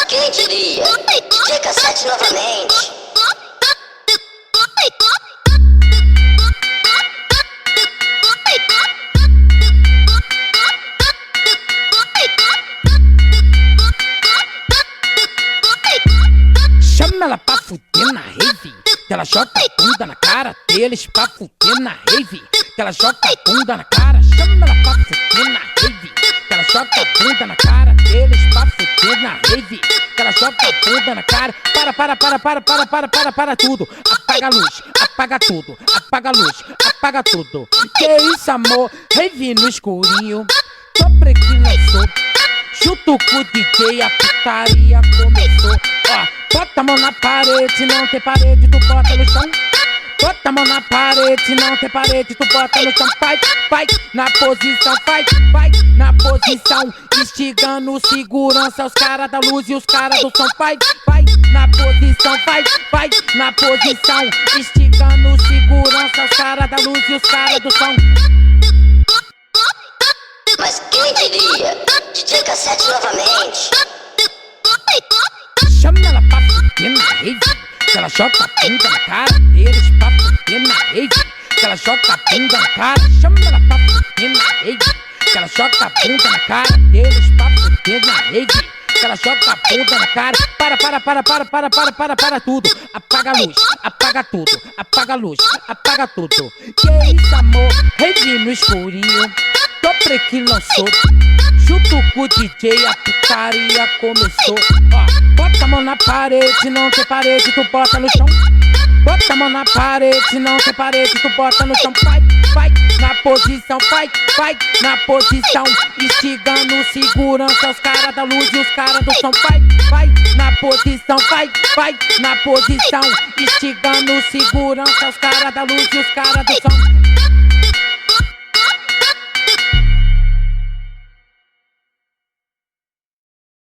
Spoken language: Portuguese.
quem diria? DJ Cassete novamente. Chama ela pra fuder na rave, que ela joga a bunda na cara deles pra fuder na rave, que ela joga a bunda na cara. Chama ela pra fuder na rave, que ela joga a bunda na cara deles pra fuder na rave, que ela joga a bunda na cara. Para tudo, apaga a luz, apaga tudo, apaga a luz, apaga tudo. Que isso, amor? Rave no escurinho, tô pretinho lançou. Chuto com o DJ, a putaria começou. Ó, bota a mão na parede, não tem parede, tu bota no chão. Bota a mão na parede, não tem parede, tu bota no chão. Vai, na posição, vai, na posição. Instigando segurança, os caras da luz e os caras do som. Vai, na posição, vai, na posição. Instigando segurança, os caras da luz e os caras do som. Mas quem diria? DJ Cassete novamente. Chama ela pra fuder na rave, que ela joga a bunda na cara deles pra fuder na rave, que ela joga a bunda na cara. Chama ela pra fuder na rave, que ela joga a bunda na cara deles pra fuder na rave, que ela joga a bunda na cara. Para tudo, apaga a luz, apaga tudo, apaga a luz, apaga tudo. Que isso, amor? Rave no escurinho, tô pretinho lançou. Junto com o DJ, a putaria começou. Ó, bota a mão na parede, não tem parede, tu bota no chão. Bota a mão na parede, não tem parede, tu bota no chão. Vai, na posição, vai, na posição. Instigando segurança, os caras da luz e os caras do som. Vai, na posição, vai, na posição. Instigando segurança, os caras da luz e os caras do som.